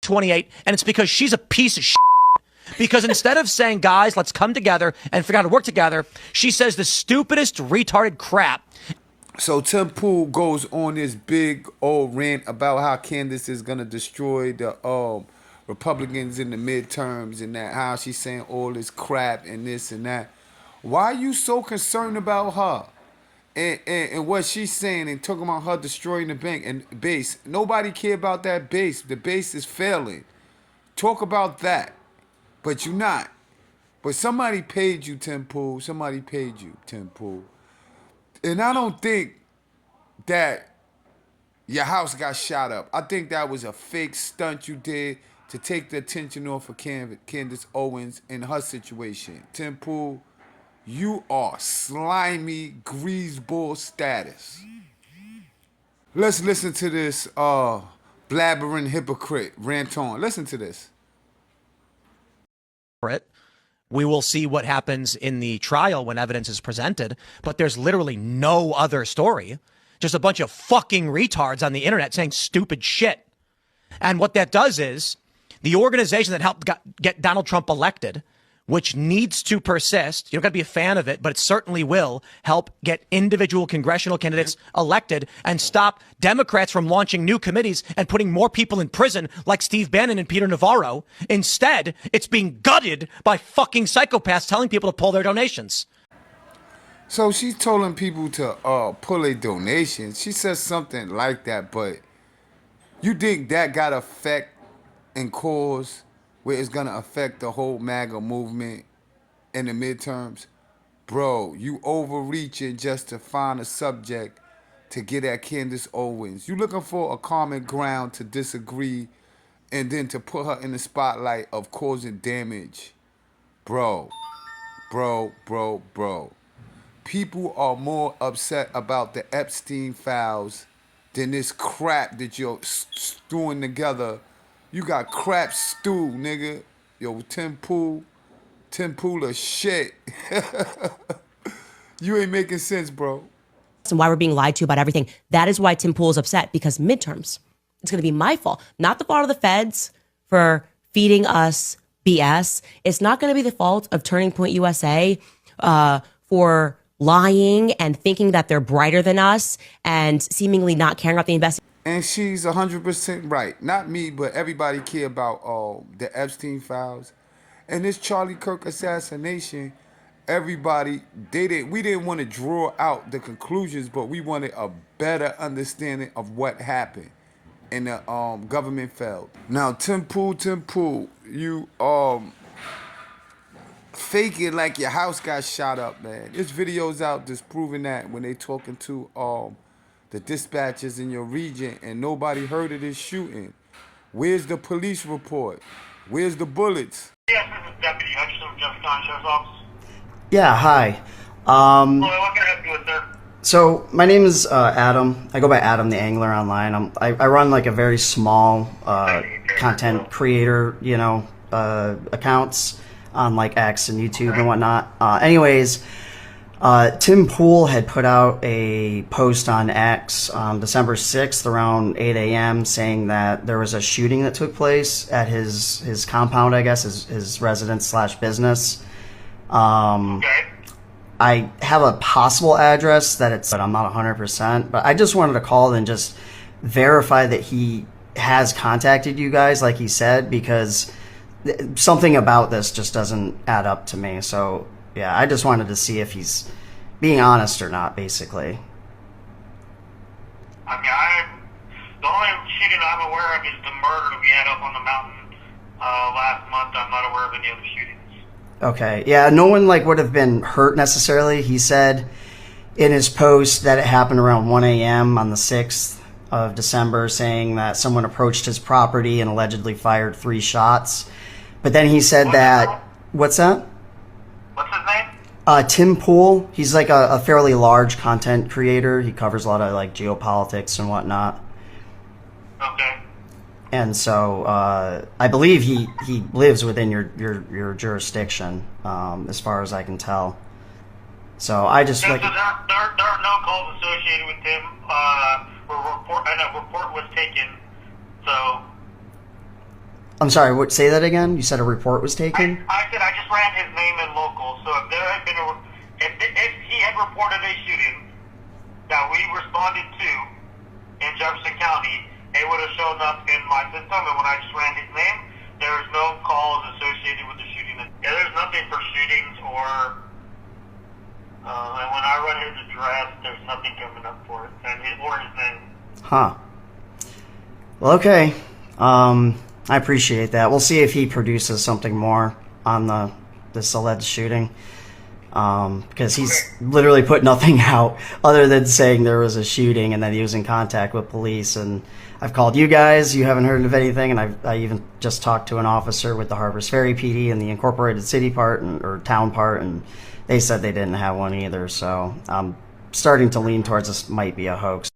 28, and it's because she's a piece of shit. Because instead of saying, guys, let's come together and figure out how to work together, she says the stupidest retarded crap. So Tim Pool goes on this big old rant about how Candice is going to destroy the Republicans in the midterms and that how she's saying all this crap and this and that. Why are you so concerned about her and what she's saying and talking about her destroying the bank and base? Nobody care about that base. The base is failing. Talk about that. But you're not. But somebody paid you, Tim Pool. Somebody paid you, Tim Pool. And I don't think that your house got shot up. I think that was a fake stunt you did to take the attention off of Candice Owens and her situation. Tim Pool, you are slimy greaseball status. Let's listen to this blabbering hypocrite rant on. Listen to this. We will see what happens in the trial when evidence is presented, but there's literally no other story. Just a bunch of fucking retards on the internet saying stupid shit. And what that does is the organization that helped get Donald Trump elected, which needs to persist. You don't got to be a fan of it, but it certainly will help get individual congressional candidates elected and stop Democrats from launching new committees and putting more people in prison like Steve Bannon and Peter Navarro. Instead, it's being gutted by fucking psychopaths telling people to pull their donations. So she's telling people to pull their donations. She says something like that, but you think that got effect and cause where it's going to affect the whole MAGA movement in the midterms? Bro, you overreaching just to find a subject to get at Candice Owens. You looking for a common ground to disagree and then to put her in the spotlight of causing damage. Bro. People are more upset about the Epstein files than this crap that you're stewing together. You got crap stew, nigga. Yo, Tim Pool of shit. You ain't making sense, bro. And why we're being lied to about everything. That is why Tim Pool is upset, because midterms, it's going to be my fault, not the fault of the feds for feeding us BS. It's not going to be the fault of Turning Point USA for lying and thinking that they're brighter than us and seemingly not caring about the investigation. And she's 100% right. Not me, but everybody care about the Epstein files. And this Charlie Kirk assassination, everybody, we didn't want to draw out the conclusions, but we wanted a better understanding of what happened. And the government failed. Now, Tim Pool, you fake it like your house got shot up, man. This video's out just proving that when they talking to the dispatchers in your region and nobody heard of this shooting. Where's the police report? Where's the bullets? Yes, this is Deputy Hutchinson from Jefferson County Sheriff's Office. Yeah, hi. What can I help you with, sir? So my name is Adam. I go by Adam the Angler online. I run like a very small content creator, accounts on like X and YouTube and whatnot. Anyways, Tim Pool had put out a post on X on December 6th around 8 a.m. saying that there was a shooting that took place at his compound, I guess, his residence / business. Okay. I have a possible address but I'm not 100%. But I just wanted to call and just verify that he has contacted you guys, like he said, because something about this just doesn't add up to me. So yeah, I just wanted to see if he's being honest or not, basically. I mean, the only shooting I'm aware of is the murder we had up on the mountain last month. I'm not aware of any other shootings. Okay, yeah, no one would have been hurt necessarily. He said in his post that it happened around 1 a.m. on the 6th of December, saying that someone approached his property and allegedly fired 3 shots. But then he said what's that? What's his name? Tim Pool. He's like a fairly large content creator. He covers a lot of like geopolitics and whatnot. Okay. And so I believe he lives within your jurisdiction, as far as I can tell. So I just So there are no calls associated with him. And a report was taken. So I'm sorry, what, say that again? You said a report was taken? I said I just ran his name in local. So if there had been if he had reported a shooting that we responded to in Jefferson County, it would have shown up in my system. And when I just ran his name, there was no calls associated with the shooting. Yeah, there's nothing for shootings or. And when I run his address, there's nothing coming up for it, and or his name. Huh. Well, okay. I appreciate that. We'll see if he produces something more on this alleged shooting. Because he's literally put nothing out other than saying there was a shooting and that he was in contact with police. And I've called you guys. You haven't heard of anything. And I even just talked to an officer with the Harpers Ferry PD and the incorporated city part or town part, and they said they didn't have one either. So I'm starting to lean towards this might be a hoax.